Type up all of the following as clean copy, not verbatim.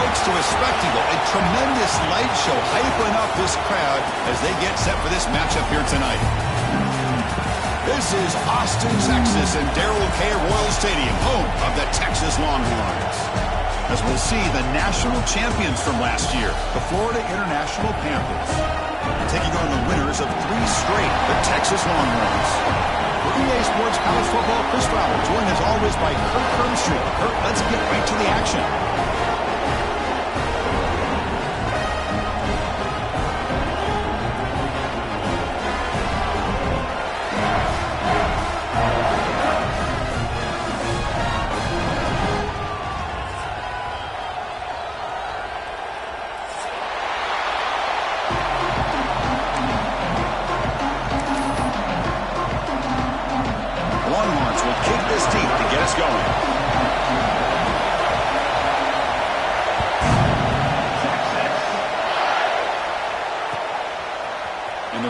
breaks to a spectacle, a tremendous light show hyping up this crowd as they get set for this matchup here tonight. This is Austin, Texas, and Darrell K. Royal Stadium, home of the Texas Longhorns. As we'll see the national champions from last year, the Florida International Panthers, taking on the winners of 3 straight, the Texas Longhorns. For EA Sports College Football, Chris Fowler, joined as always by Kirk Herbstreit. Kirk, let's get right to the action.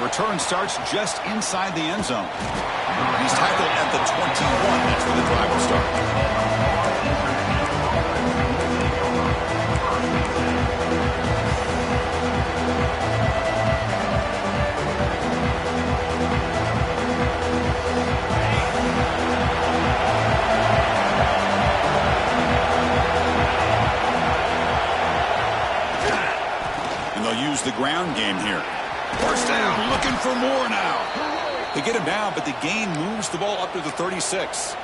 Return starts just inside the end zone. He's tackled at the 21. That's where the drive will start. And they'll use the ground game here. First down, looking for more now. They get him down, but the gain moves the ball up to the 36.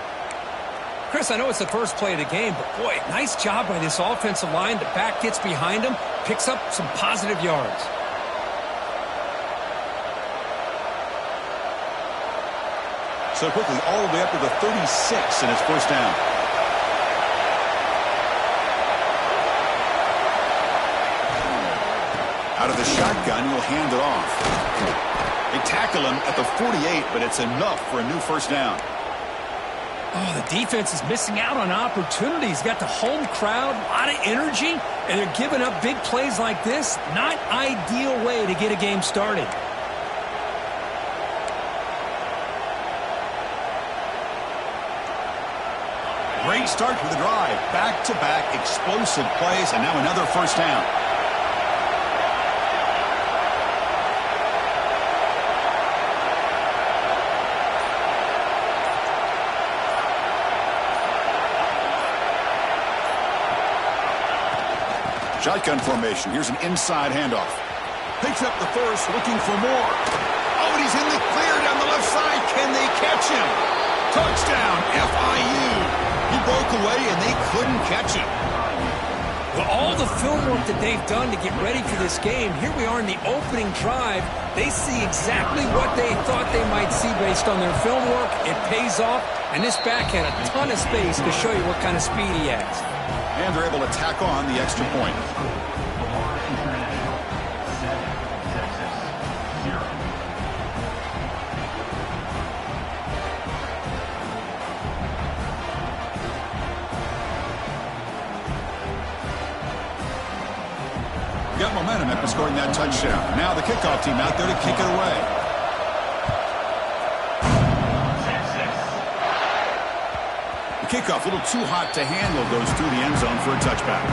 Chris, I know it's the first play of the game, but boy, nice job by this offensive line. The back gets behind him, picks up some positive yards. So quickly, all the way up to the 36, and it's first down. Out of the shotgun, he'll hand it off. They tackle him at the 48, but it's enough for a new first down. Oh, the defense is missing out on opportunities. Got the home crowd, a lot of energy, and they're giving up big plays like this. Not ideal way to get a game started. Great start to the drive. Back-to-back explosive plays, and now another first down. Shotgun formation. Here's an inside handoff. Picks up the first, looking for more. Oh, and he's in the clear down the left side. Can they catch him? Touchdown, FIU. He broke away, and they couldn't catch him. Well, all the film work that they've done to get ready for this game, here we are in the opening drive. They see exactly what they thought they might see based on their film work. It pays off, and this back had a ton of space to show you what kind of speed he has. And they're able to tack on the extra point. Got momentum after scoring that touchdown. Now the kickoff team out there to kick it away. Kickoff, a little too hot to handle, goes through the end zone for a touchback.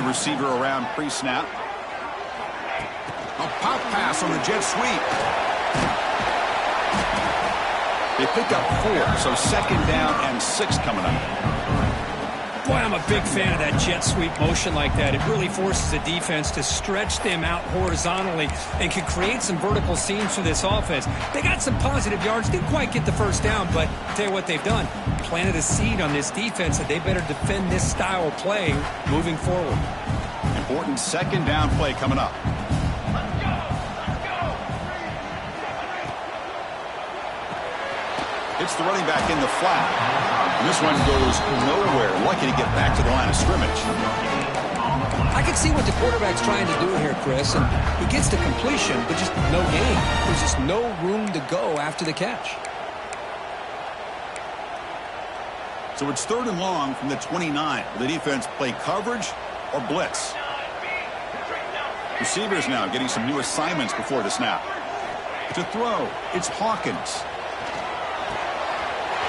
Receiver around pre-snap. A pop pass on the jet sweep. They pick up 4, so second down and 6 coming up. Boy, I'm a big fan of that jet sweep motion like that. It really forces the defense to stretch them out horizontally and can create some vertical seams for this offense. They got some positive yards, didn't quite get the first down, but I'll tell you what they've done. Planted a seed on this defense that they better defend this style of play moving forward. Important second down play coming up. It's the running back in the flat. And this one goes nowhere. Lucky to get back to the line of scrimmage. I can see what the quarterback's trying to do here, Chris, and he gets the completion, but just no gain. There's just no room to go after the catch. So it's 3rd and long from the 29. Will the defense play coverage or blitz? Receivers now getting some new assignments before the snap. To throw, it's Hawkins.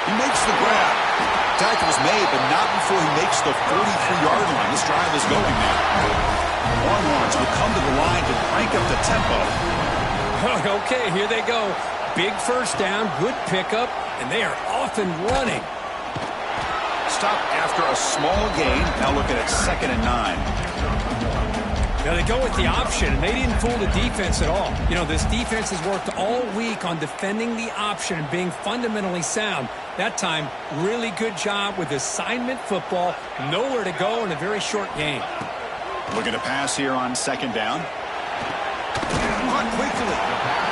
He makes the grab. Tackle's made, but not before he makes the 43-yard line. This drive is going now. Longhorns will come to the line to crank up the tempo. Okay, here they go. Big first down, good pickup, and they are off and running. Stop after a small gain. Now looking at 2nd and 9. Now they go with the option, and they didn't fool the defense at all. You know, this defense has worked all week on defending the option and being fundamentally sound. That time, really good job with assignment football. Nowhere to go in a very short game. Looking to pass here on 2nd down. Caught quickly.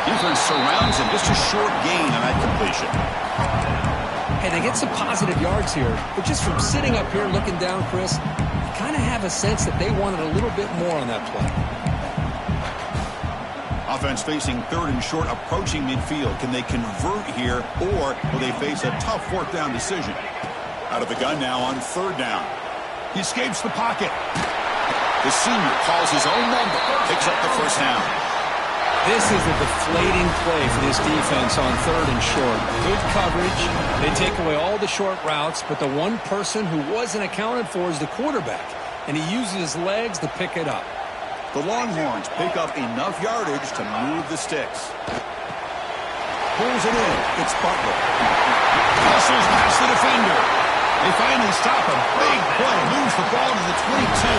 Defense surrounds him. Just a short gain on that completion. Hey, they get some positive yards here, but just from sitting up here looking down, Chris, you kind of have a sense that they wanted a little bit more on that play. Offense facing 3rd and short, approaching midfield. Can they convert here, or will they face a tough 4th down decision? Out of the gun now on 3rd down. He escapes the pocket. The senior calls his own number, picks up the first down. This is a deflating play for this defense on 3rd and short. Good coverage. They take away all the short routes, but the one person who wasn't accounted for is the quarterback, and he uses his legs to pick it up. The Longhorns pick up enough yardage to move the sticks. Pulls it in. It's Butler. Hustles past the defender. They finally stop him. Big play. Moves the ball to the 22.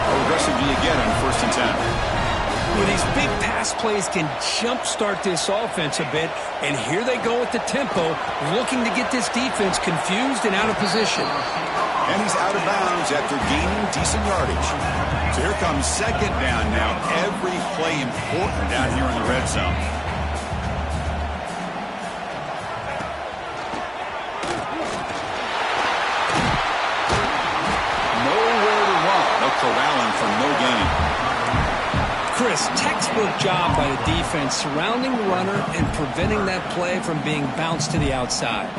How aggressive do you get on 1st and 10? Well, these big pass plays can jumpstart this offense a bit, and here they go at the tempo, looking to get this defense confused and out of position. And he's out of bounds after gaining decent yardage. So here comes 2nd down now. Every play important down here in the red zone. Nowhere to run. No corralling for no gain. Chris, textbook job by the defense surrounding the runner and preventing that play from being bounced to the outside.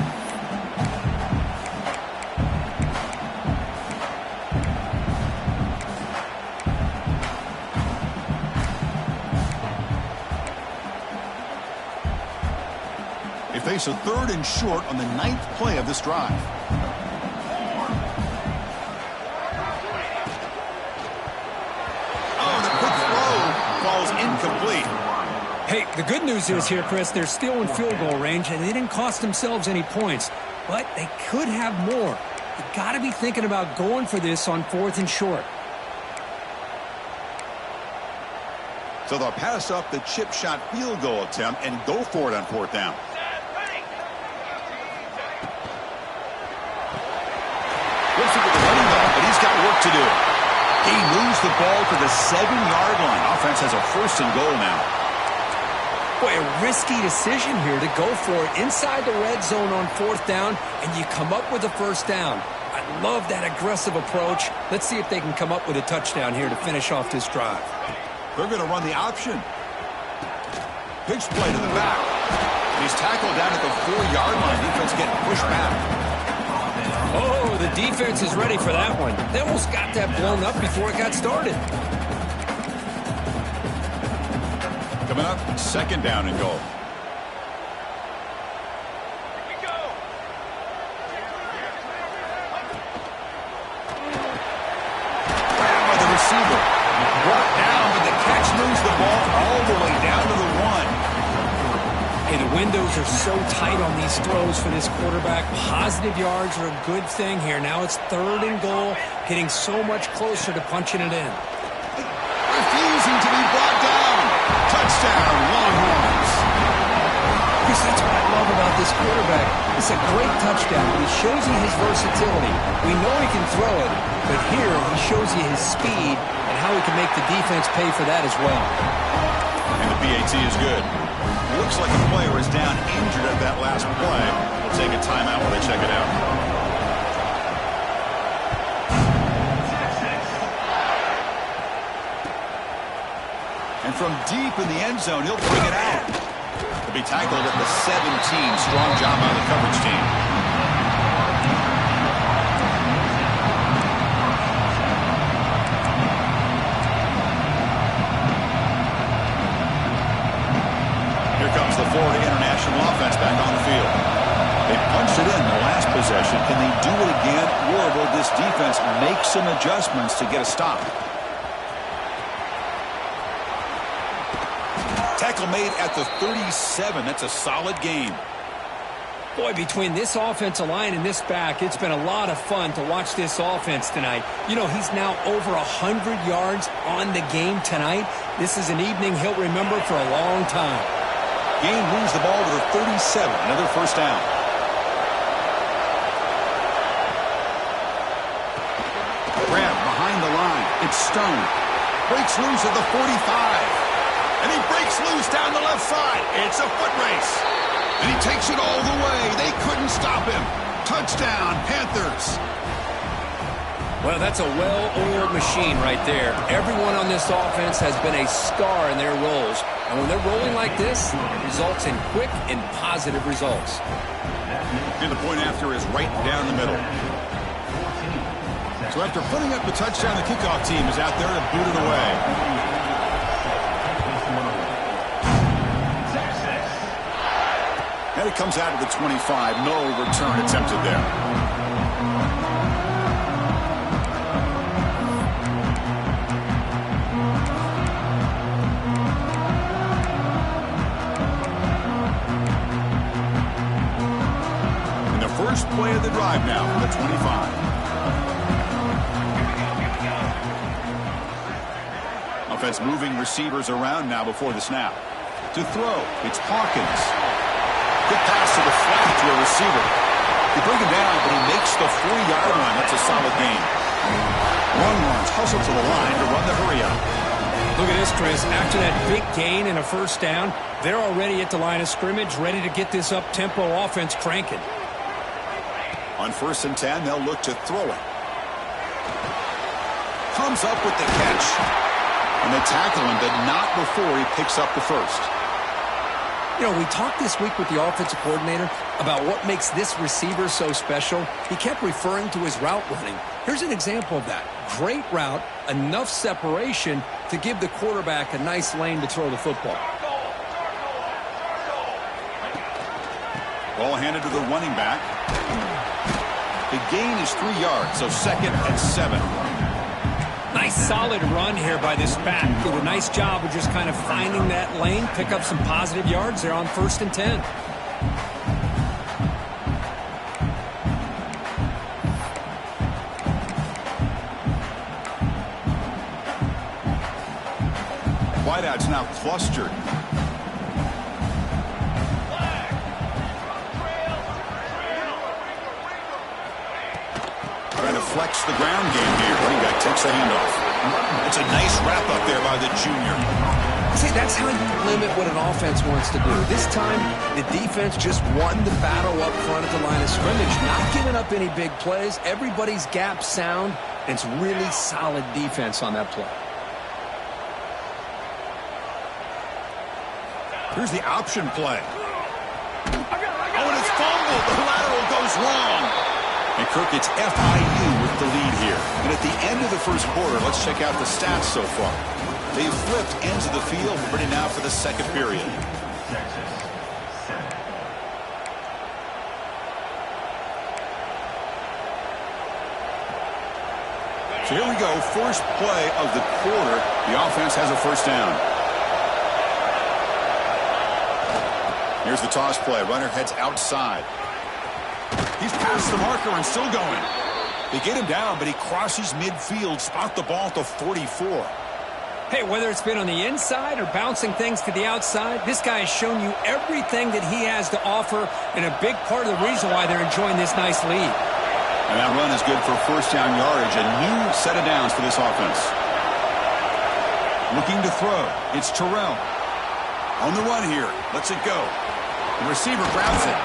They face a 3rd and short on the 9th play of this drive. Incomplete. Hey, the good news is here, Chris, they're still in field goal range, and they didn't cost themselves any points, but they could have more. You got to be thinking about going for this on 4th and short. So they'll pass up the chip shot field goal attempt and go for it on 4th down. Looks like the running back, but he's got work to do. He moves the ball to the 7-yard line. Offense has a 1st and goal now. Boy, a risky decision here to go for it inside the red zone on 4th down, and you come up with a 1st down. I love that aggressive approach. Let's see if they can come up with a touchdown here to finish off this drive. They're going to run the option. Pitch play to the back. He's tackled down at the 4-yard line. Defense getting pushed back. Oh, the defense is ready for that one. They almost got that blown up before it got started. Coming up, 2nd down and goal. Here we go. Grabbed by the receiver. Brought down, but the catch moves the ball all the way down to the 1. Hey, the windows are so tight on these throws for this quarterback. Positive yards are a good thing here. Now it's 3rd and goal, getting so much closer to punching it in. Refusing to be brought down. Touchdown, Longhorns. Chris, that's what I love about this quarterback. It's a great touchdown, but he shows you his versatility. We know he can throw it, but here he shows you his speed and how he can make the defense pay for that as well. And the PAT is good. Looks like the player is down injured at that last play. We'll take a timeout while they check it out. from deep in the end zone. He'll bring it out. To be tackled at the 17. Strong job by the coverage team. Here comes the Florida International offense back on the field. They punched it in the last possession. Can they do it again, or will this defense make some adjustments to get a stop? Tackle made at the 37. That's a solid game. Boy, between this offensive line and this back, it's been a lot of fun to watch this offense tonight. You know, he's now over 100 yards on the game tonight. This is an evening he'll remember for a long time. Gain moves the ball to the 37. Another first down. Grab behind the line. It's Stone. Breaks loose at the 45. And he breaks loose down the left side. It's a foot race. And he takes it all the way. They couldn't stop him. Touchdown, Panthers. Well, that's a well-oiled machine right there. Everyone on this offense has been a star in their roles. And when they're rolling like this, it results in quick and positive results. And the point after is right down the middle. So after putting up the touchdown, the kickoff team is out there to boot it away. And it comes out of the 25. No return attempted there. And the first play of the drive now from the 25. Offense moving receivers around now before the snap. To throw, it's Hawkins. Good pass to the flat to a receiver. They bring him down, but he makes the 4-yard line. That's a solid gain. Longhorns hustle to the line to run the hurry up. Look at this, Chris. After that big gain and a first down, they're already at the line of scrimmage, ready to get this up-tempo offense cranking. On 1st and 10, they'll look to throw it. Comes up with the catch. And they tackle him, but not before he picks up the first. You know, we talked this week with the offensive coordinator about what makes this receiver so special. He kept referring to his route running. Here's an example of that. Great route, enough separation to give the quarterback a nice lane to throw the football. Ball handed to the running back. The gain is 3 yards, so 2nd and 7. Nice solid run here by this back. Did a nice job of just kind of finding that lane, pick up some positive yards there on 1st and 10. Wideout's now clustered. Trying to flex the ground game here. Running back takes the handoff. It's a nice wrap up there by the junior. See, that's how you limit what an offense wants to do. This time, the defense just won the battle up front at the line of scrimmage. Not giving up any big plays. Everybody's gap sound. And it's really solid defense on that play. Here's the option play. Oh, and it's fumbled. The lateral goes long. And Kirk gets FIU with the lead here. And at the end of the first quarter, let's check out the stats so far. They've flipped ends of the field, ready now for the second period. So here we go, first play of the quarter. The offense has a first down. Here's the toss play. Runner heads outside. He's past the marker and still going. They get him down, but he crosses midfield, spot the ball to 44. Hey, whether it's been on the inside or bouncing things to the outside, this guy has shown you everything that he has to offer, and a big part of the reason why they're enjoying this nice lead. And that run is good for first down yardage. A new set of downs for this offense. Looking to throw. It's Terrell. On the run here. Lets it go. The receiver grabs it.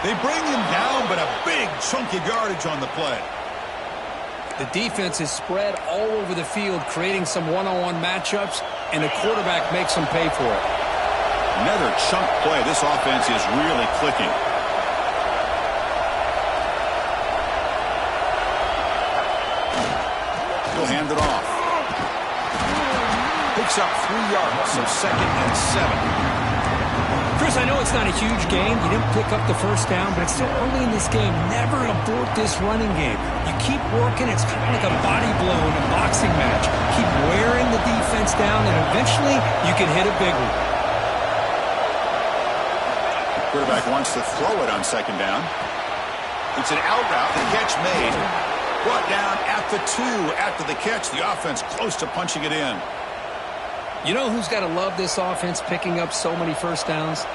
They bring him down, but a big chunk of yardage on the play. The defense is spread all over the field, creating some one-on-one matchups. and the quarterback makes them pay for it. Another chunk play. This offense is really clicking. He'll hand it off. Picks up 3 yards, so 2nd and 7. Chris, I know it's not a huge game. You didn't pick up the first down, but it's still early in this game. Never abort this running game. You keep working. It's kind of like a body blow in a boxing match. Keep wearing the defense down, and eventually you can hit a big one. Quarterback wants to throw it on 2nd down. It's an out route. The catch made. Brought down at the 2 after the catch. The offense close to punching it in. You know who's got to love this offense picking up so many first downs?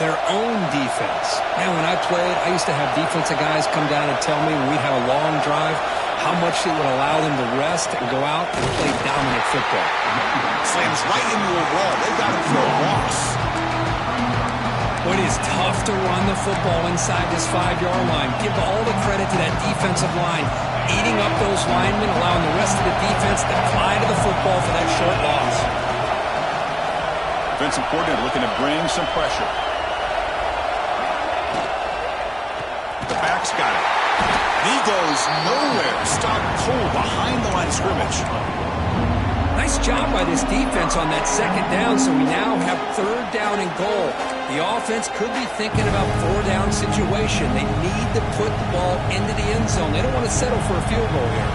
Their own defense. Man, when I played, I used to have defensive guys come down and tell me when we'd have a long drive how much it would allow them to rest and go out and play dominant football. Slams right into a wall. They got him for a loss. Well, it is tough to run the football inside this 5-yard line. Give all the credit to that defensive line, eating up those linemen, allowing the rest of the defense to fly to the football for that short loss. Defensive coordinator looking to bring some pressure. The back's got it. And he goes nowhere. Stopped cold behind the line of scrimmage. Nice job by this defense on that 2nd down, so we now have 3rd down and goal. The offense could be thinking about 4-down situation. They need to put the ball into the end zone. They don't want to settle for a field goal here.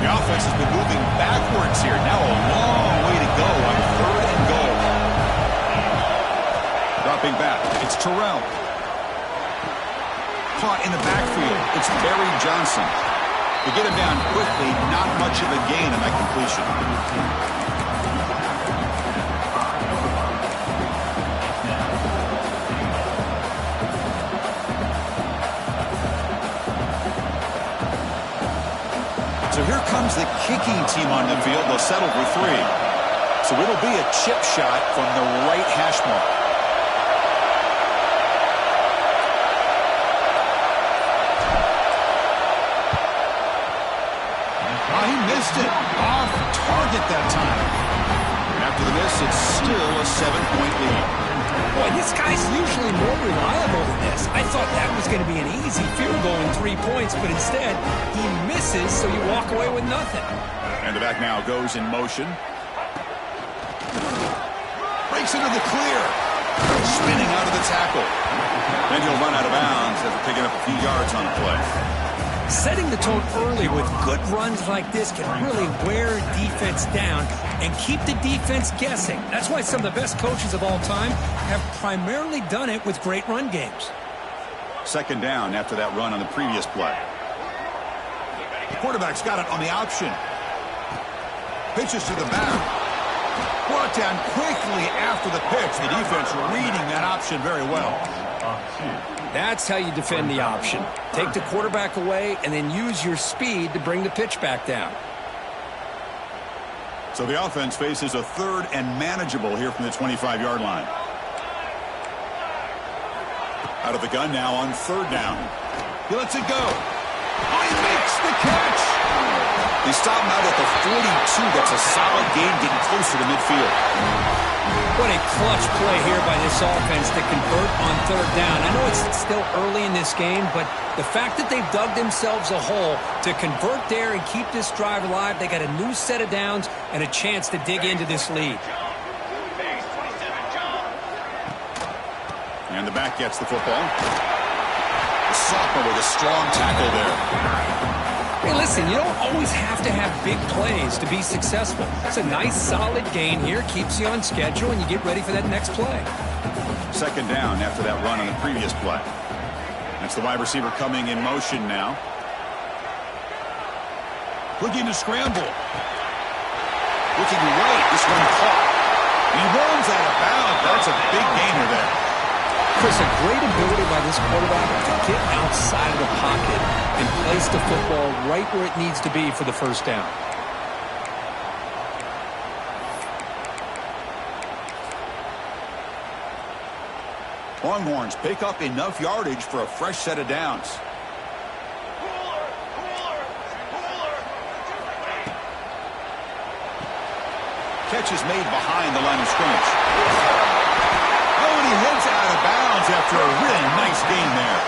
The offense has been moving backwards here. Now a long way to go on 3rd and goal. Dropping back. It's Terrell. Caught in the backfield. It's Barry Johnson. To get him down quickly, not much of a gain on that completion. So here comes the kicking team on the field. They'll settle for 3. So it'll be a chip shot from the right hash mark. He missed it. Off target that time. After the miss, it's still a 7-point lead. Boy, this guy's usually more reliable than this. I thought that was going to be an easy field goal in 3 points, but instead, he misses, so you walk away with nothing. And the back now goes in motion. Breaks into the clear. Spinning out of the tackle. Then he'll run out of bounds after picking up a few yards on a play. Setting the tone early with good runs like this can really wear defense down and keep the defense guessing. That's why some of the best coaches of all time have primarily done it with great run games. 2nd down after that run on the previous play. The quarterback's got it on the option. Pitches to the back. Brought down quickly after the pitch. The defense reading that option very well. That's how you defend the option. Take the quarterback away and then use your speed to bring the pitch back down. So the offense faces a 3rd and manageable here from the 25-yard line. Out of the gun now on 3rd down. He lets it go. Oh, he makes the catch. They stop him out at the 42. That's a solid gain, getting closer to midfield. What a clutch play here by this offense to convert on 3rd down. I know it's still early in this game, but the fact that they've dug themselves a hole to convert there and keep this drive alive, they got a new set of downs and a chance to dig into this lead. And the back gets the football. The sophomore with a strong tackle there. Hey, listen, you don't always have to have big plays to be successful. It's a nice, solid gain here, keeps you on schedule, and you get ready for that next play. 2nd down after that run on the previous play. That's the wide receiver coming in motion now. Looking to scramble. Looking right, this one caught. He rolls out of bounds. That's a big gainer there. Chris, a great ability by this quarterback to get outside of the pocket and place the football right where it needs to be for the 1st down. Longhorns pick up enough yardage for a fresh set of downs. catch is made behind the line of scrimmage. Oh, and he heads out of bounds after a really nice gain there.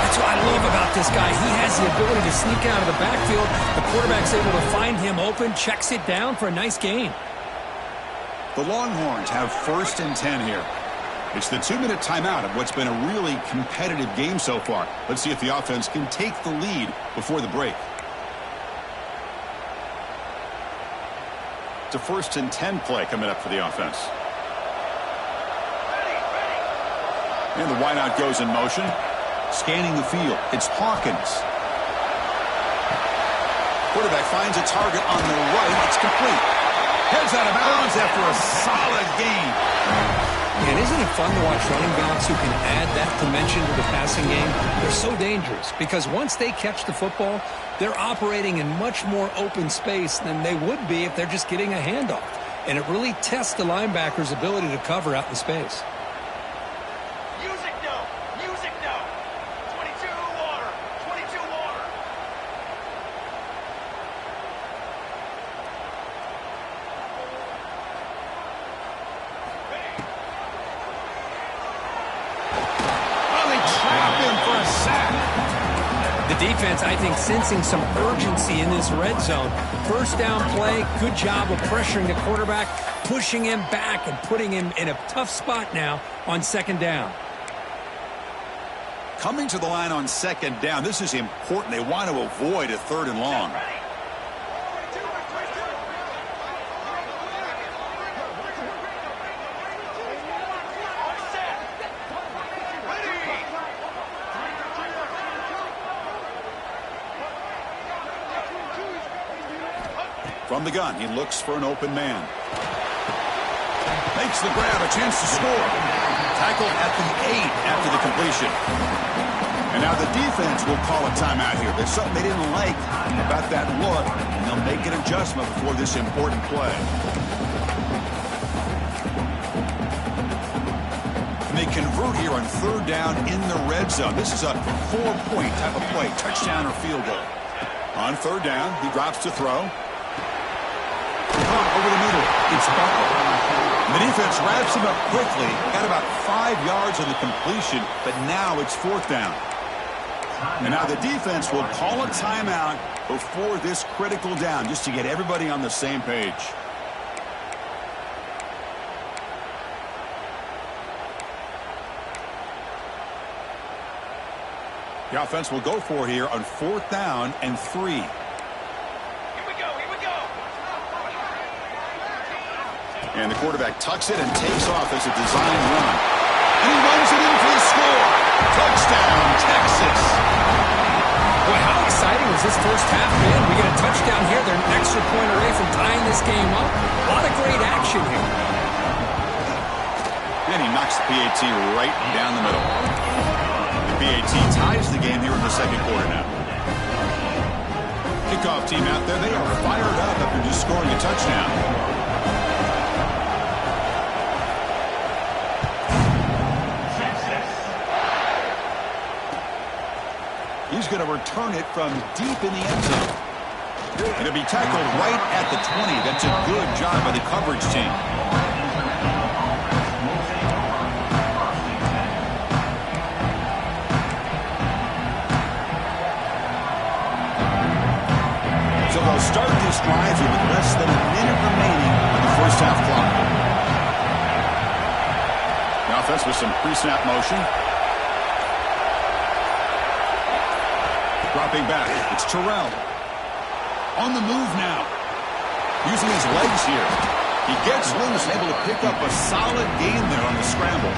That's what I love about this guy. He has the ability to sneak out of the backfield. The quarterback's able to find him open, checks it down for a nice gain. The Longhorns have 1st and 10 here. It's the 2-minute timeout of what's been a really competitive game so far. Let's see if the offense can take the lead before the break. It's a 1st and 10 play coming up for the offense. And the wideout goes in motion. Scanning the field, it's Hawkins. Quarterback finds a target on the right. It's complete. Heads out of bounds after a solid gain. And isn't it fun to watch running backs who can add that dimension to the passing game? They're so dangerous because once they catch the football, they're operating in much more open space than they would be if they're just getting a handoff. And it really tests the linebacker's ability to cover out in space. Defense, I think, sensing some urgency in this red zone. 1st down play, good job of pressuring the quarterback, pushing him back and putting him in a tough spot now on 2nd down. Coming to the line on 2nd down, this is important. They want to avoid a 3rd and long. From the gun, he looks for an open man. Makes the grab, a chance to score. Tackled at the 8 after the completion. And now the defense will call a timeout here. There's something they didn't like about that look, and they'll make an adjustment before this important play. And they convert here on 3rd down in the red zone. This is a 4-point type of play, touchdown or field goal. On 3rd down, he drops to throw. Over the middle, it's Butler. The defense wraps him up quickly. Got about 5 yards on the completion, but now it's 4th down. And now the defense will call a timeout before this critical down, just to get everybody on the same page. The offense will go for it here on 4th down and 3. And the quarterback tucks it and takes off as a designed run. And he runs it in for the score. Touchdown, Texas. Boy, how exciting has this first half been? We get a touchdown here. They're an extra point away from tying this game up. A lot of great action here. And he knocks the PAT right down the middle. The PAT ties the game here in the 2nd quarter now. Kickoff team out there. They are fired up after just scoring a touchdown. He's going to return it from deep in the end zone. And it'll be tackled right at the 20. That's a good job by the coverage team. So they'll start this drive with less than a minute remaining on the first half clock. The offense with some pre-snap motion. Dropping back, it's Terrell. On the move now. Using his legs here. He gets loose, able to pick up a solid gain there on the scramble.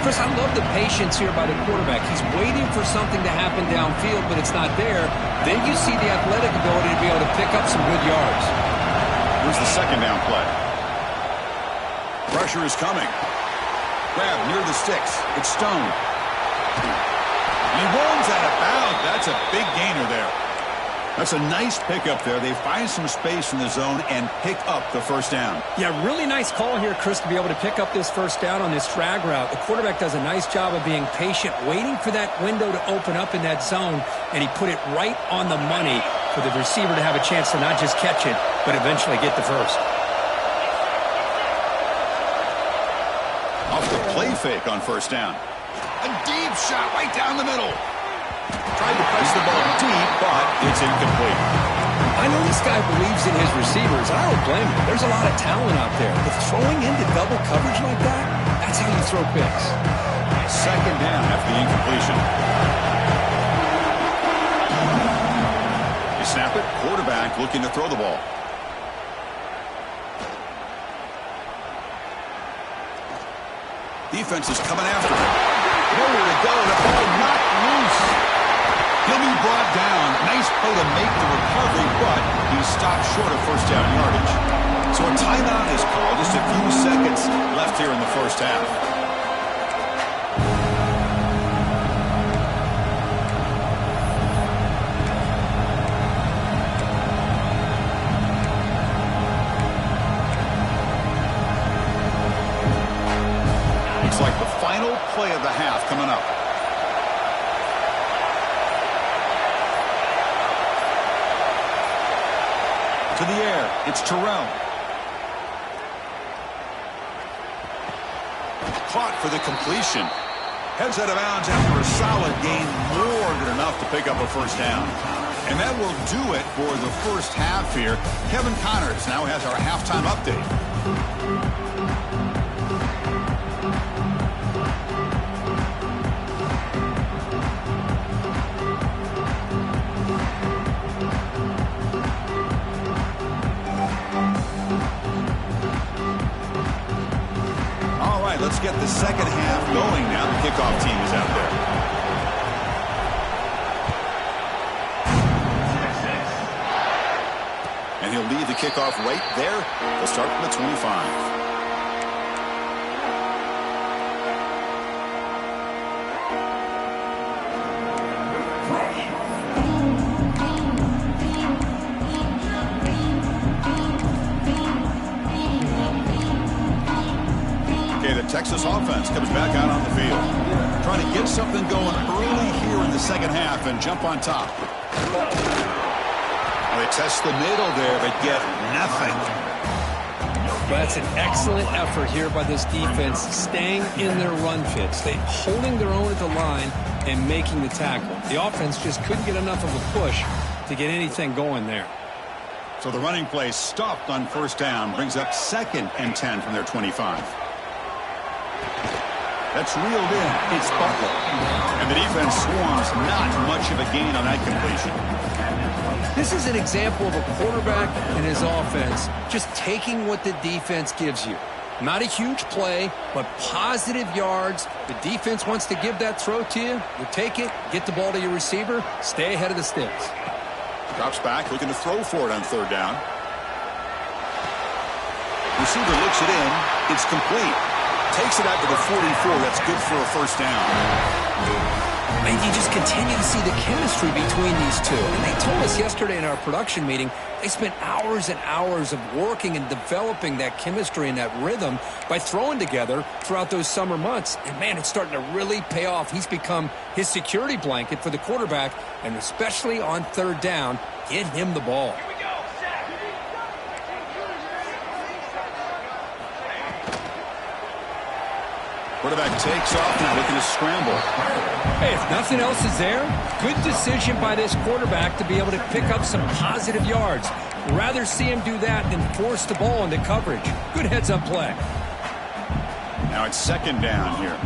Chris, I love the patience here by the quarterback. He's waiting for something to happen downfield, but it's not there. Then you see the athletic ability to be able to pick up some good yards. Here's the 2nd down play. Pressure is coming. Grab near the sticks. It's Stone. He runs out of bounds. That's a big gainer there. That's a nice pickup there. They find some space in the zone and pick up the 1st down. Yeah, really nice call here, Chris, to be able to pick up this 1st down on this drag route. The quarterback does a nice job of being patient, waiting for that window to open up in that zone, and he put it right on the money for the receiver to have a chance to not just catch it, but eventually get the first. play fake on first down. A deep shot right down the middle. Tried to press the ball deep, but it's incomplete. I know this guy believes in his receivers. I don't blame him. There's a lot of talent out there. But throwing into double coverage like that, that's how you throw picks. Second down after the incompletion. You snap it, quarterback looking to throw the ball. Defense is coming after him. Nowhere to go. The ball knocked loose. He'll be brought down. Nice play to make the recovery, but he stopped short of first down yardage. So a timeout is called. Just a few seconds left here in the first half. Looks like the final play of the half coming up. To the air, it's Terrell. Caught for the completion. Heads out of bounds after a solid gain, more than enough to pick up a first down. And that will do it for the first half here. Kevin Connors now has our halftime update. Let's get the second half going now. The kickoff team is out there. And he'll lead the kickoff right there. They'll start from the 25. Texas offense comes back out on the field. Trying to get something going early here in the second half and jump on top. Well, they test the middle there, but get nothing. Well, that's an excellent effort here by this defense, staying in their run fits. They holding their own at the line and making the tackle. The offense just couldn't get enough of a push to get anything going there. So the running play stopped on first down, brings up 2nd and 10 from their 25. That's reeled in. It's Butler. And the defense swarms, not much of a gain on that completion. This is an example of a quarterback and his offense just taking what the defense gives you. Not a huge play, but positive yards. The defense wants to give that throw to you. You take it, get the ball to your receiver, stay ahead of the sticks. Drops back, looking to throw for it on third down. Receiver looks it in. It's complete. Takes it out to the 44. That's good for a first down. And you just continue to see the chemistry between these two. And they told us yesterday in our production meeting, they spent hours and hours of working and developing that chemistry and that rhythm by throwing together throughout those summer months. And, man, it's starting to really pay off. He's become his security blanket for the quarterback, and especially on third down, get him the ball. Quarterback takes off now, looking to scramble. Hey, if nothing else is there, good decision by this quarterback to be able to pick up some positive yards. Rather see him do that than force the ball into coverage. Good heads-up play. Now it's 2nd down here.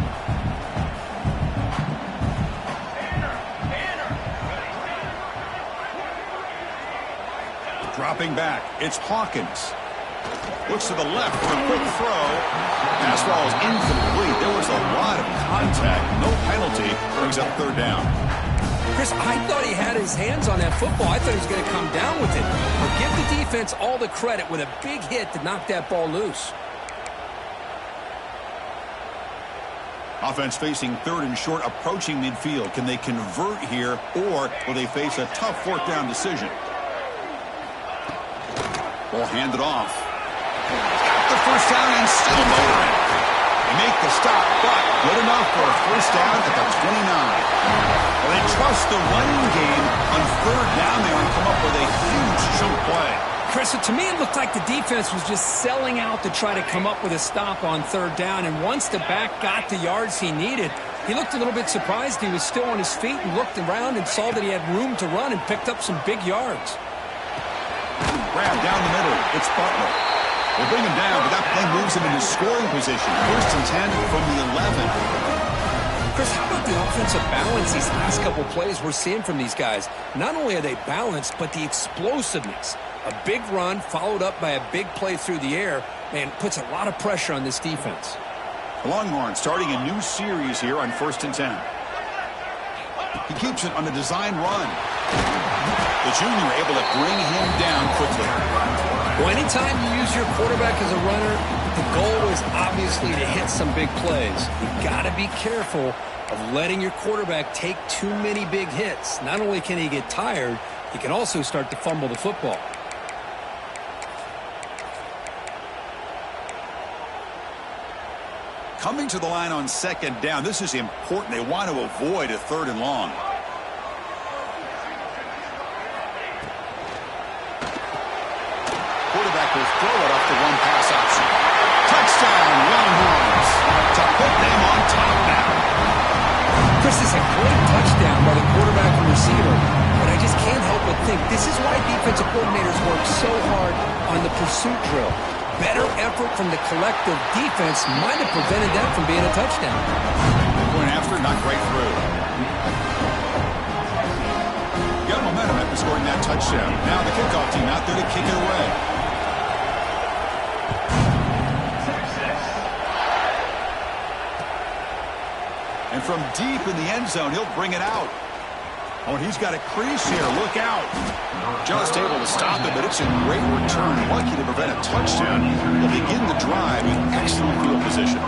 Dropping back, it's Hawkins. Looks to the left for a quick throw. Pass ball is incomplete. There was a lot of contact. No penalty. Brings up third down. Chris, I thought he had his hands on that football. I thought he was going to come down with it. But give the defense all the credit with a big hit to knock that ball loose. Offense facing 3rd and short, approaching midfield. Can they convert here, or will they face a tough 4th down decision? Ball handed off. Got the first down and still motoring. They make the stop, but good enough for a first down at the 29. Well, they trust the running game on third down there and come up with a huge chunk play. Chris, to me it looked like the defense was just selling out to try to come up with a stop on third down, and once the back got the yards he needed, he looked a little bit surprised. He was still on his feet and looked around and saw that he had room to run and picked up some big yards. Grab down the middle. It's Butler. They bring him down, but that play moves him into scoring position. First and 10 from the 11. Chris, how about the offensive balance these last couple plays we're seeing from these guys? Not only are they balanced, but the explosiveness. A big run followed up by a big play through the air, man, puts a lot of pressure on this defense. Longhorns starting a new series here on first and 10. He keeps it on a design run. The junior able to bring him down quickly. Well, anytime you use your quarterback as a runner, the goal is obviously to hit some big plays. You've got to be careful of letting your quarterback take too many big hits. Not only can he get tired, he can also start to fumble the football. Coming to the line on second down, this is important. They want to avoid a third and long. Quarterback will throw it off the one-pass option. Touchdown, Longhorns. To put them on top now. Chris, is a great touchdown by the quarterback and receiver, but I just can't help but think this is why defensive coordinators work so hard on the pursuit drill. Better effort from the collective defense might have prevented that from being a touchdown. Going after, not right through. Got momentum after scoring that touchdown. Now the kickoff team out there to kick it away. And from deep in the end zone, he'll bring it out. Oh, and he's got a crease here. Look out. Just able to stop it, but it's a great return. Lucky to prevent a touchdown. They'll begin the drive in excellent field position.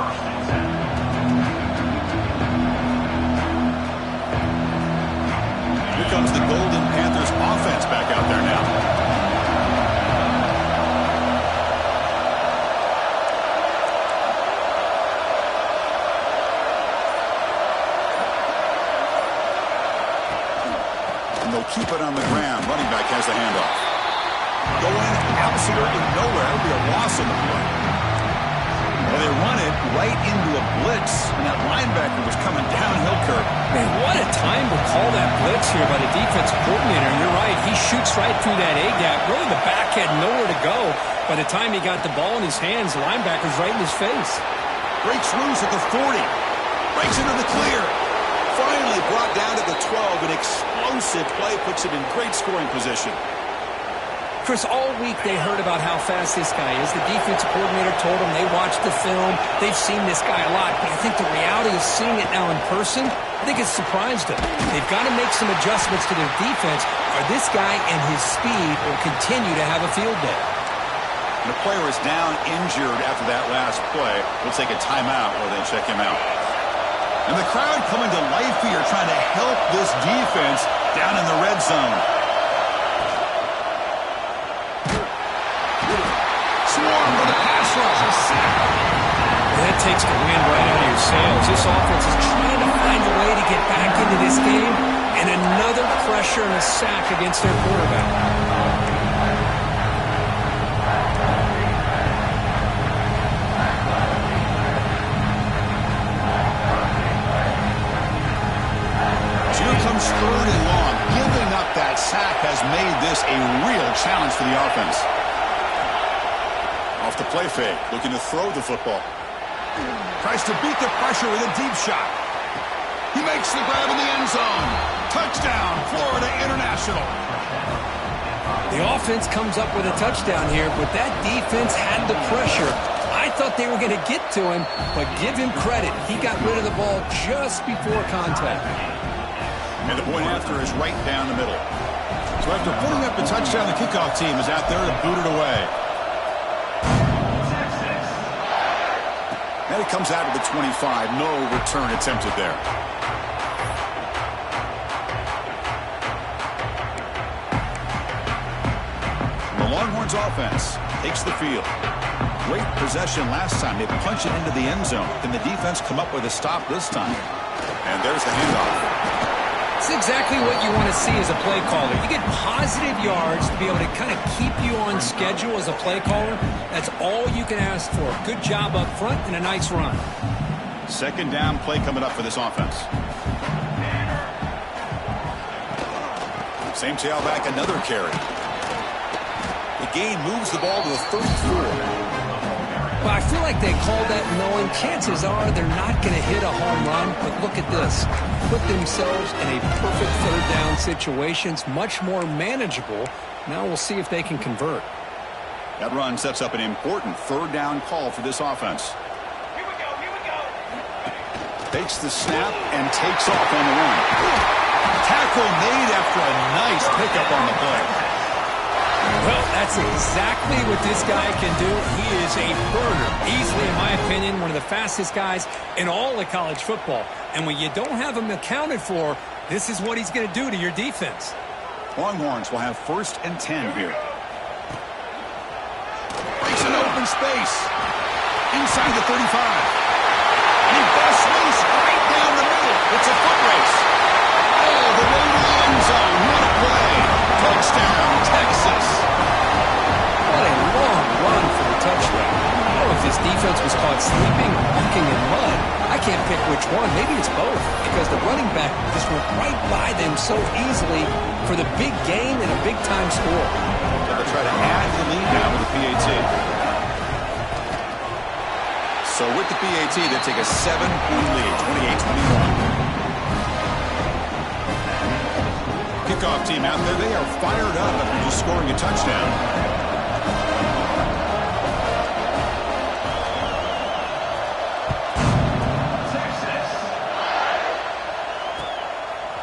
Here comes the Golden Panthers offense back out there now. They'll keep it on the ground. Running back has the handoff. Going absolutely nowhere. That would be a loss on the play. Well, they run it right into a blitz, and that linebacker was coming downhill, Kirk. Man, what a time to call that blitz here by the defensive coordinator. You're right. He shoots right through that A-gap. Really, the back had nowhere to go. By the time he got the ball in his hands, the linebacker's right in his face. Breaks loose at the 40. Breaks into the clear. Finally brought down to the 12. An explosive play puts it in great scoring position. Chris, all week they heard about how fast this guy is. The defensive coordinator told them they watched the film. They've seen this guy a lot. But I think the reality of seeing it now in person, I think it's surprised them. They've got to make some adjustments to their defense, or this guy and his speed will continue to have a field day. The player is down injured after that last play. We'll take a timeout or they check him out. And the crowd coming to life here, trying to help this defense down in the red zone. Swarm for the pass rush. A sack. That takes the wind right out of your sails. This offense is trying to find a way to get back into this game, and another pressure and a sack against their quarterback. Third and long. Giving up that sack has made this a real challenge for the offense. Off the play fake, looking to throw the football. Tries to beat the pressure with a deep shot. He makes the grab in the end zone. Touchdown, Florida International. The offense comes up with a touchdown here, but that defense had the pressure. I thought they were going to get to him, but give him credit. He got rid of the ball just before contact. And the point after is right down the middle. So after putting up the touchdown, the kickoff team is out there to boot it away. And it comes out of the 25. No return attempted there. The Longhorns offense takes the field. Great possession last time. They punch it into the end zone. Can the defense come up with a stop this time? And there's the handoff. It's exactly what you want to see as a play caller. You get positive yards to be able to kind of keep you on schedule as a play caller. That's all you can ask for. Good job up front and a nice run. Second down play coming up for this offense. Same tailback, another carry. The gain moves the ball to the 34. Well, I feel like they called that knowing chances are they're not going to hit a home run. But look at this. Put themselves in a perfect third down situation. It's much more manageable. Now we'll see if they can convert. That run sets up an important third down call for this offense. Here we go. Takes the snap and takes off on the run. Tackle made after a nice pickup on the play. Well, that's exactly what this guy can do. He is a burner. Easily, in my opinion, one of the fastest guys in all of college football. And when you don't have him accounted for, this is what he's going to do to your defense. Longhorns will have 1st and 10 here. Breaks an open space. Inside the 35. He busts loose right down the middle. It's a foot race. Oh, the way to the end zone. What a play. Touchdown, Texas. What a long run for the touchdown. I don't know if this defense was caught sleeping or walking in mud. I can't pick which one. Maybe it's both, because the running back just went right by them so easily for the big gain and a big-time score. So they'll try to add the lead now with the PAT. So with the PAT, they take a 7-point lead, 28-21. Kickoff team out there, they are fired up after just scoring a touchdown.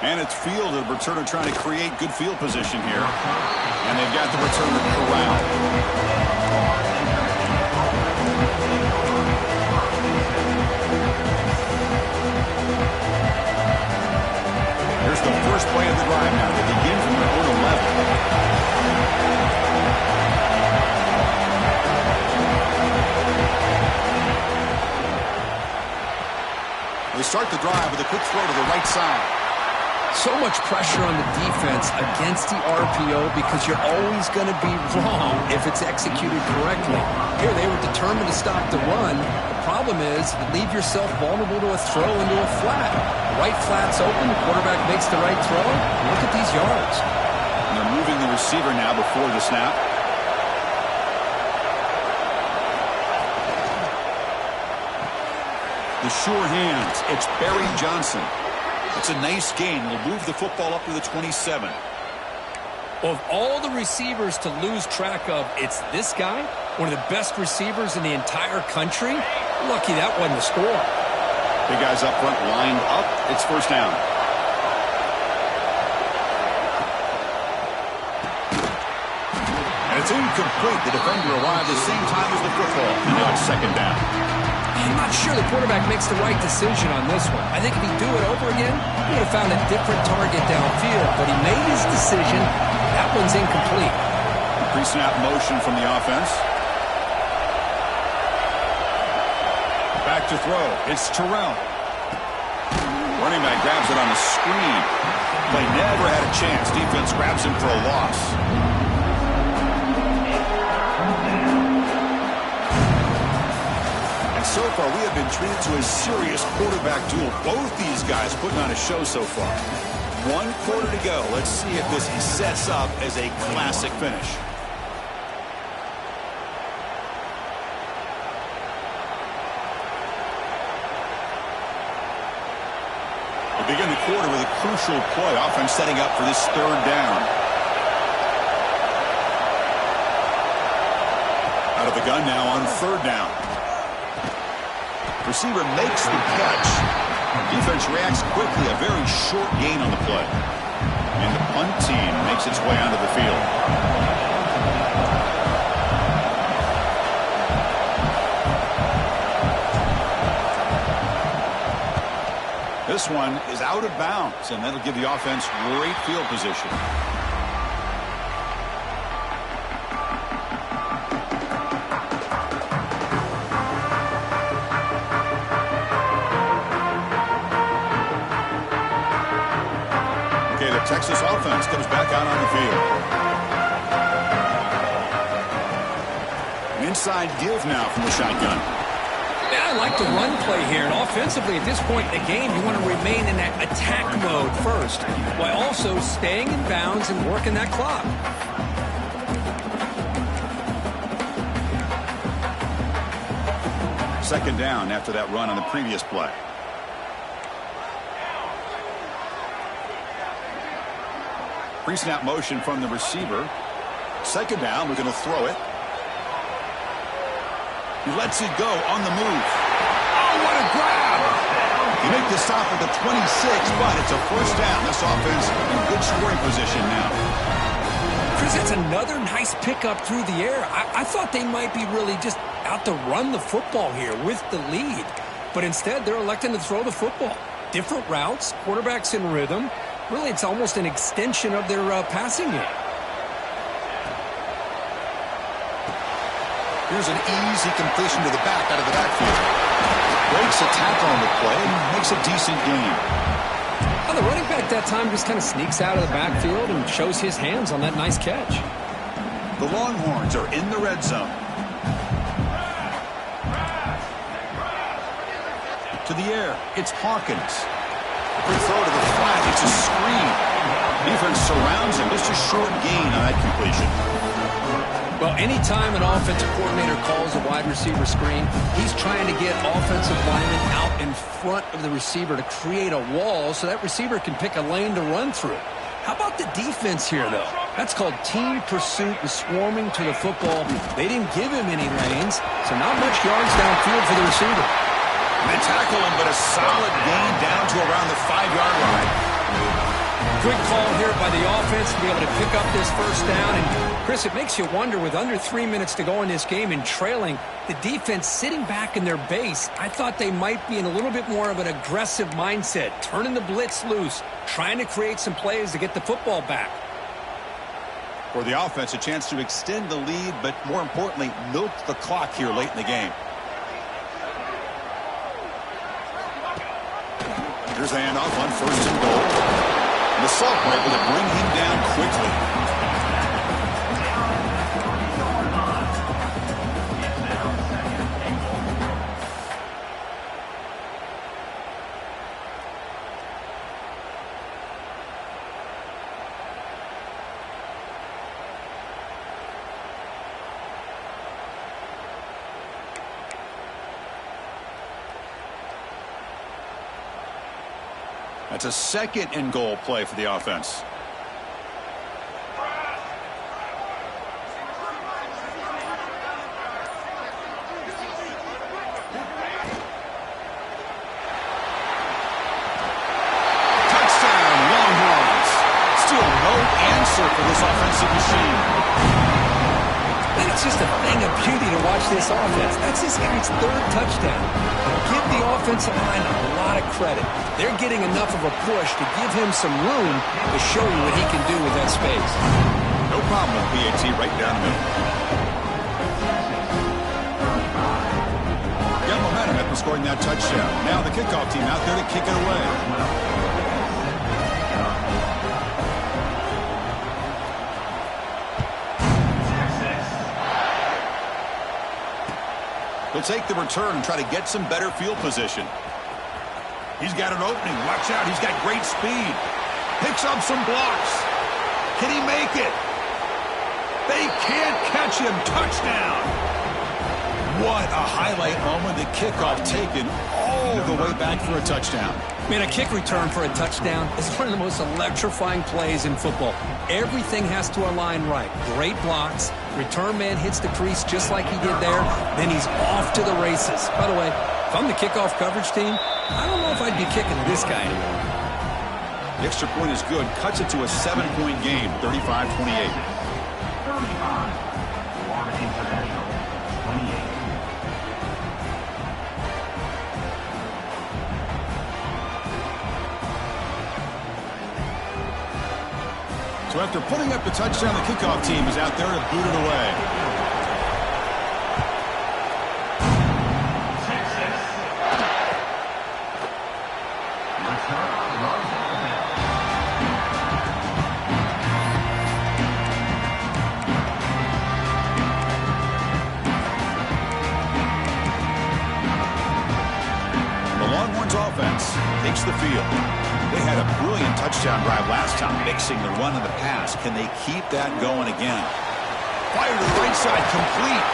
And it's field, the returner trying to create good field position here. And they've got the returner corralled. Here's the first play of the drive now. They begin from their own 11. They start the drive with a quick throw to the right side. So much pressure on the defense against the RPO because you're always going to be wrong if it's executed correctly. Here, they were determined to stop the run. The problem is you leave yourself vulnerable to a throw into a flat. The right flat's open, the quarterback makes the right throw. Look at these yards. And they're moving the receiver now before the snap. The sure hands. It's Barry Johnson. It's a nice gain. Will move the football up to the 27. Of all the receivers to lose track of, it's this guy, one of the best receivers in the entire country. Lucky that wasn't a score. Big guys up front lined up. It's first down. And it's incomplete. The defender arrived the same time as the football. And now it's second down. I'm not sure the quarterback makes the right decision on this one. I think if he'd do it over again, he would have found a different target downfield. But he made his decision. That one's incomplete. Pre-snap motion from the offense. Back to throw. It's Terrell. Running back grabs it on the screen. Play never had a chance. Defense grabs him for a loss. So far, we have been treated to a serious quarterback duel. Both these guys putting on a show so far. 1 quarter to go. Let's see if this sets up as a classic finish. We begin the quarter with a crucial play. Offense setting up for this third down. Out of the gun now on third down. Receiver makes the catch. Defense reacts quickly. A very short gain on the play. And the punt team makes its way onto the field. This one is out of bounds, and that'll give the offense great field position. the Texas offense comes back out on the field. An inside give now from the shotgun. Yeah, I like the run play here. And offensively, at this point in the game, you want to remain in that attack mode first, while also staying in bounds and working that clock. Second down after that run on the previous play. Pre-snap motion from the receiver. Second down, we're going to throw it. He lets it go on the move. Oh, what a grab! He made the stop at the 26, but it's a first down. This offense in good scoring position now. Chris, it's another nice pickup through the air. I thought they might be really just out to run the football here with the lead. But instead, they're electing to throw the football. Different routes, quarterbacks in rhythm. Really, it's almost an extension of their passing game. Here's an easy completion to the back out of the backfield. Breaks a tackle on the play and makes a decent gain. Well, the running back that time just kind of sneaks out of the backfield and shows his hands on that nice catch. The Longhorns are in the red zone. To the air, it's Hawkins. Quick throw to the flat, it's a screen. Defense surrounds him, just a short gain on that completion. Well, anytime an offensive coordinator calls a wide receiver screen, he's trying to get offensive linemen out in front of the receiver to create a wall so that receiver can pick a lane to run through. How about the defense here, though? That's called team pursuit and swarming to the football. They didn't give him any lanes, so not much yards downfield for the receiver. They tackle him, but a solid gain down to around the 5-yard line. Quick call here by the offense to be able to pick up this first down. And, Chris, it makes you wonder, with under 3 minutes to go in this game and trailing, the defense sitting back in their base, I thought they might be in a little bit more of an aggressive mindset, turning the blitz loose, trying to create some plays to get the football back. For the offense, a chance to extend the lead, but more importantly, milk the clock here late in the game. Here's the handoff on first and goal. And the sophomore able to bring him down quickly. That's a second and goal play for the offense. Touchdown, Longhorns. Still no answer for this offensive machine. And it's just a thing of beauty to watch this offense. That's this guy's third touchdown. Give the offensive line a lot of credit. They're getting enough of a push to give him some room to show you what he can do with that space. No problem with PAT right down the middle. Got momentum after scoring that touchdown. Now the kickoff team out there to kick it away. He'll take the return and try to get some better field position. He's got an opening. Watch out. He's got great speed. Picks up some blocks. Can he make it? They can't catch him. Touchdown. What a highlight moment. The kickoff taken all the way back for a touchdown. Man, a kick return for a touchdown is one of the most electrifying plays in football. Everything has to align right. Great blocks. Return man hits the crease just like he did there. Then he's off to the races. By the way, if I'm the kickoff coverage team, I don't know if I'd be kicking to this guy anymore. The extra point is good. Cuts it to a 7-point game, 35-28. So after putting up the touchdown, the kickoff team is out there to boot it away. offense takes the field. They had a brilliant touchdown drive last time, mixing the run and the pass. Can they keep that going again? Fire to the right side, complete.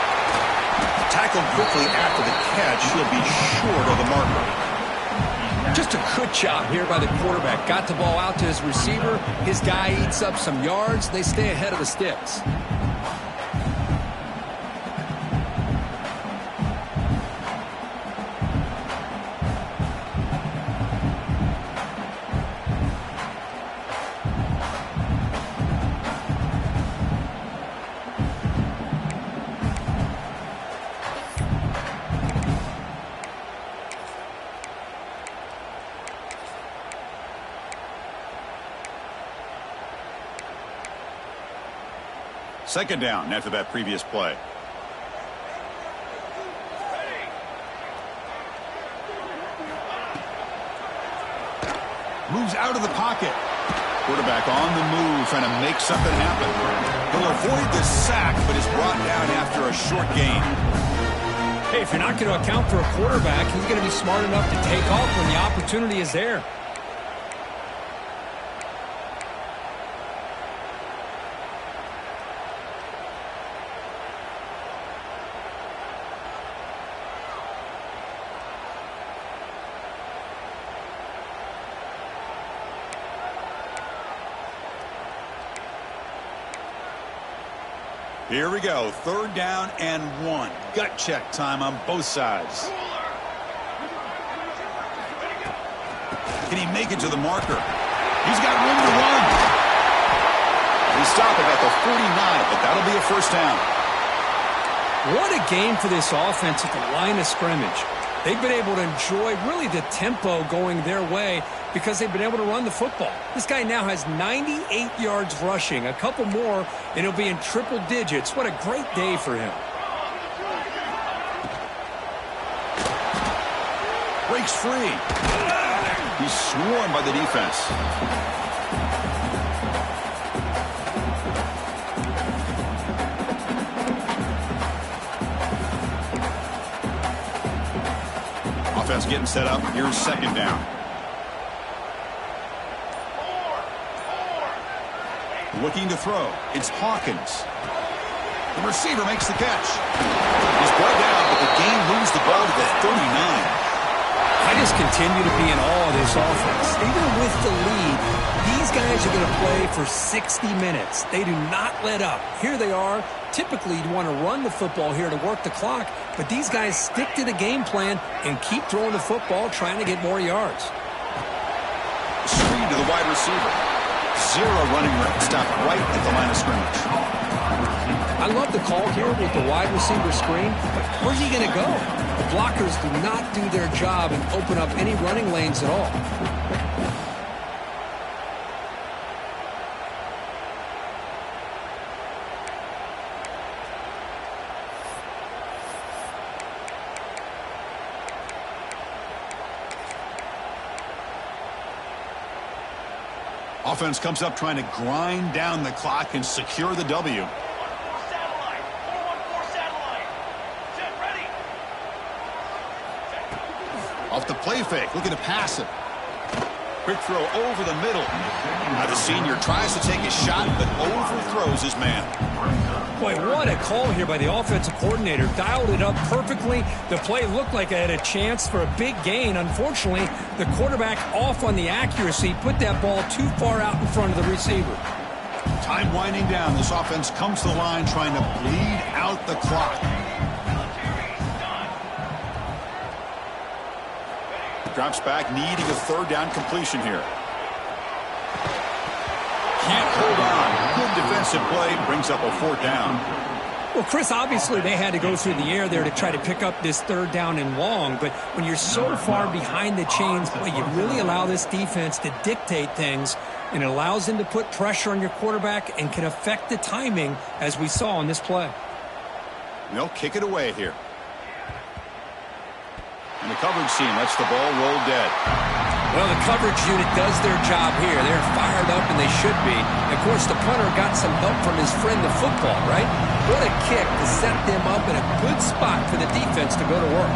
Tackled quickly after the catch. He'll be short of the marker. Just a good job here by the quarterback. Got the ball out to his receiver. His guy eats up some yards. They stay ahead of the sticks. Second down after that previous play. Moves out of the pocket. Quarterback on the move, trying to make something happen. He'll avoid the sack, but is brought down after a short gain. Hey, if you're not going to account for a quarterback, he's going to be smart enough to take off when the opportunity is there. Here we go, third down and 1. Gut check time on both sides. Can he make it to the marker? He's got room to run. He stopped it at the 49, but that'll be a first down. What a game for this offense at the line of scrimmage. They've been able to enjoy really the tempo going their way because they've been able to run the football. This guy now has 98 yards rushing. A couple more, and he'll be in triple digits. What a great day for him. Breaks free. He's swarmed by the defense. Offense getting set up. Here's second down. Looking to throw. It's Hawkins. The receiver makes the catch. He's brought down, but the game moves the ball to the 39. I just continue to be in awe of this offense. Even with the lead, these guys are going to play for 60 minutes. They do not let up. Here they are. Typically, you want to run the football here to work the clock, but these guys stick to the game plan and keep throwing the football, trying to get more yards. Screen to the wide receiver. Zero running room. Stop right at the line of scrimmage. I love the call here with the wide receiver screen, but where's he going to go? The blockers do not do their job and open up any running lanes at all. Offense comes up trying to grind down the clock and secure the W. Off the play fake, looking to pass it. Quick throw over the middle. Now the senior tries to take a shot, but overthrows his man. Boy, what a call here by the offensive coordinator. Dialed it up perfectly. The play looked like it had a chance for a big gain. Unfortunately, the quarterback off on the accuracy, put that ball too far out in front of the receiver. Time winding down. This offense comes to the line trying to bleed out the clock. Drops back, needing a third down completion here. Can't hold on. Good defensive play, brings up a fourth down. Well, Chris, obviously they had to go through the air there to try to pick up this third down and long, but when you're so far behind the chains, boy, you really allow this defense to dictate things, and it allows them to put pressure on your quarterback and can affect the timing, as we saw on this play. They'll kick it away here. And the coverage team lets the ball roll dead. Well, the coverage unit does their job here. They're fired up, and they should be. Of course, the punter got some help from his friend, the football, right? What a kick to set them up in a good spot for the defense to go to work.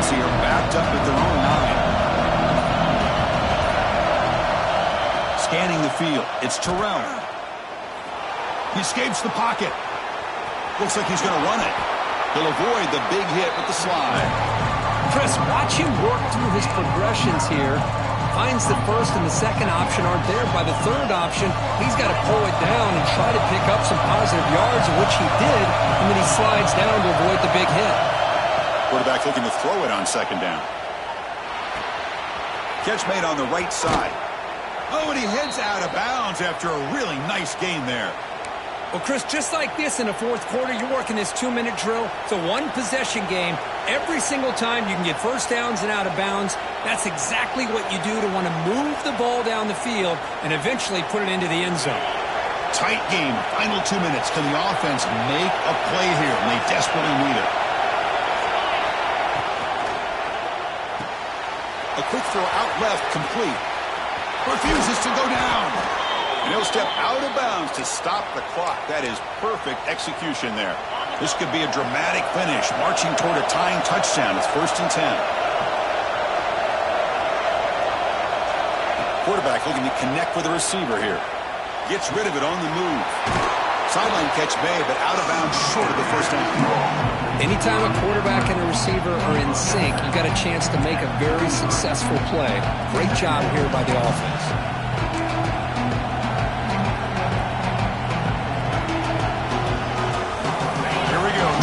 defense here, backed up at their own 9. Scanning the field, it's Terrell. He escapes the pocket. Looks like he's going to run it. He'll avoid the big hit with the slide. Chris, watch him work through his progressions here. Finds the first and the second option aren't there. By the third option, he's got to pull it down and try to pick up some positive yards, which he did, and then he slides down to avoid the big hit. Quarterback looking to throw it on second down. Catch made on the right side. Oh, and he heads out of bounds after a really nice gain there. Well, Chris, just like this in the fourth quarter, you're working this 2-minute drill. It's a one-possession game. Every single time you can get first downs and out of bounds. That's exactly what you do to want to move the ball down the field and eventually put it into the end zone. Tight game. Final 2 minutes. Can the offense make a play here? And they desperately need it. A quick throw out left, complete. Refuses to go down. And he'll step out of bounds to stop the clock. That is perfect execution there. This could be a dramatic finish, marching toward a tying touchdown. It's 1st and 10. Quarterback looking to connect with the receiver here. Gets rid of it on the move. Sideline catch made, but out of bounds short of the first down. Anytime a quarterback and a receiver are in sync, you got a chance to make a very successful play. Great job here by the offense.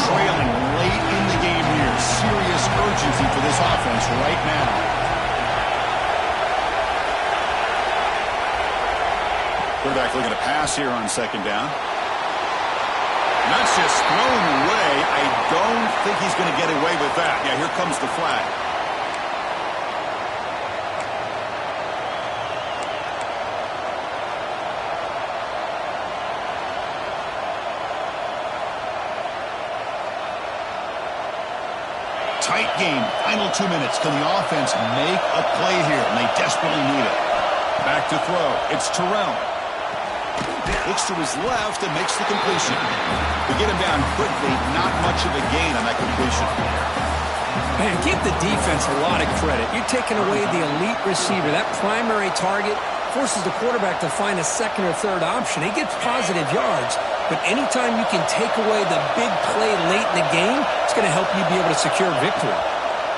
Trailing late in the game here. Serious urgency for this offense right now. Quarterback looking to pass here on second down. And that's just thrown away. I don't think he's going to get away with that. Yeah, here comes the flag. Tight game. Final 2 minutes. Can the offense make a play here? And they desperately need it. Back to throw. It's Terrell. Looks to his left and makes the completion. We get him down quickly. Not much of a gain on that completion. Man, give the defense a lot of credit. You're taking away the elite receiver. That primary target forces the quarterback to find a second or third option. He gets positive yards. But anytime you can take away the big play late in the game, it's going to help you be able to secure victory.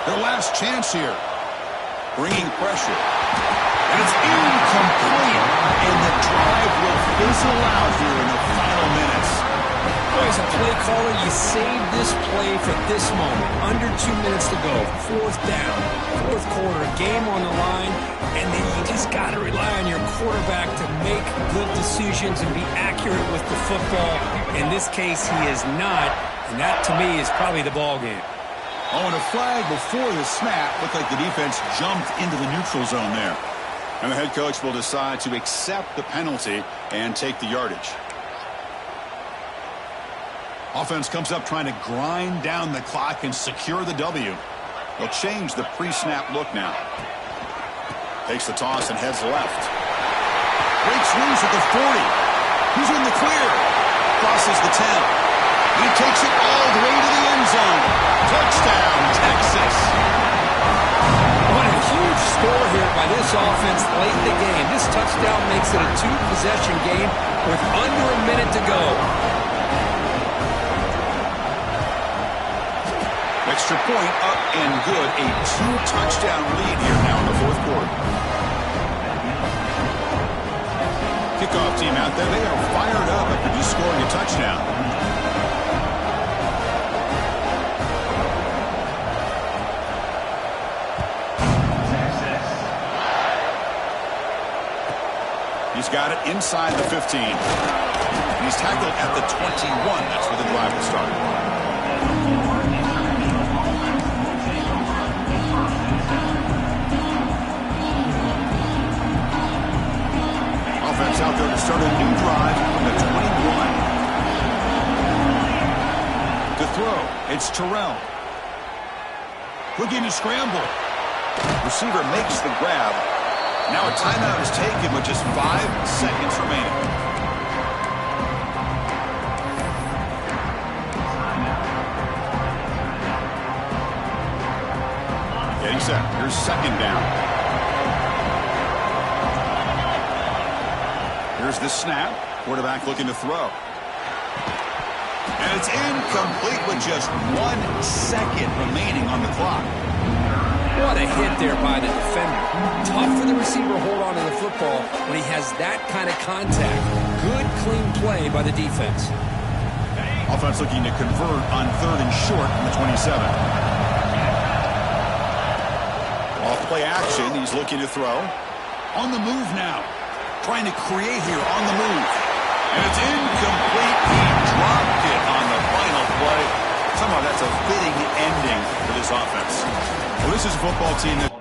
Their last chance here. Bringing pressure. And it's incomplete. And the drive will fizzle out here in the final minutes. As a play caller, you save this play for this moment. Under 2 minutes to go. Fourth down. Fourth quarter. Game on the line. And then you just got to rely on your quarterback to make good decisions and be accurate with the football. In this case, he is not. And that, to me, is probably the ball game. Oh, and a flag before the snap. Looked like the defense jumped into the neutral zone there. And the head coach will decide to accept the penalty and take the yardage. Offense comes up trying to grind down the clock and secure the W. They'll change the pre-snap look now. Takes the toss and heads left. Breaks loose at the 40. He's in the clear. Crosses the 10. He takes it all the way to the end zone. Touchdown, Texas. What a huge score here by this offense late in the game. This touchdown makes it a two-possession game with under a minute to go. Extra point up and good. A two-touchdown lead here now in the fourth quarter. Kickoff team out there. They are fired up after just scoring a touchdown. He's got it inside the 15. He's tackled at the 21. That's where the drive will start. Offense out there to start a new drive from the 21. To throw, it's Terrell. Looking to scramble. Receiver makes the grab. Now a timeout is taken with just 5 seconds remaining. set. Here's second down. Here's the snap. Quarterback looking to throw. And it's incomplete with just 1 second remaining on the clock. What a hit there by the defender. Tough for the receiver to hold on to the football when he has that kind of contact. Good, clean play by the defense. Offense looking to convert on 3rd and short from the 27. Off play action. He's looking to throw. On the move now. Trying to create here on the move. And it's incomplete. He dropped it on the final play. Somehow that's a fitting ending for this offense. Well, this is a football team that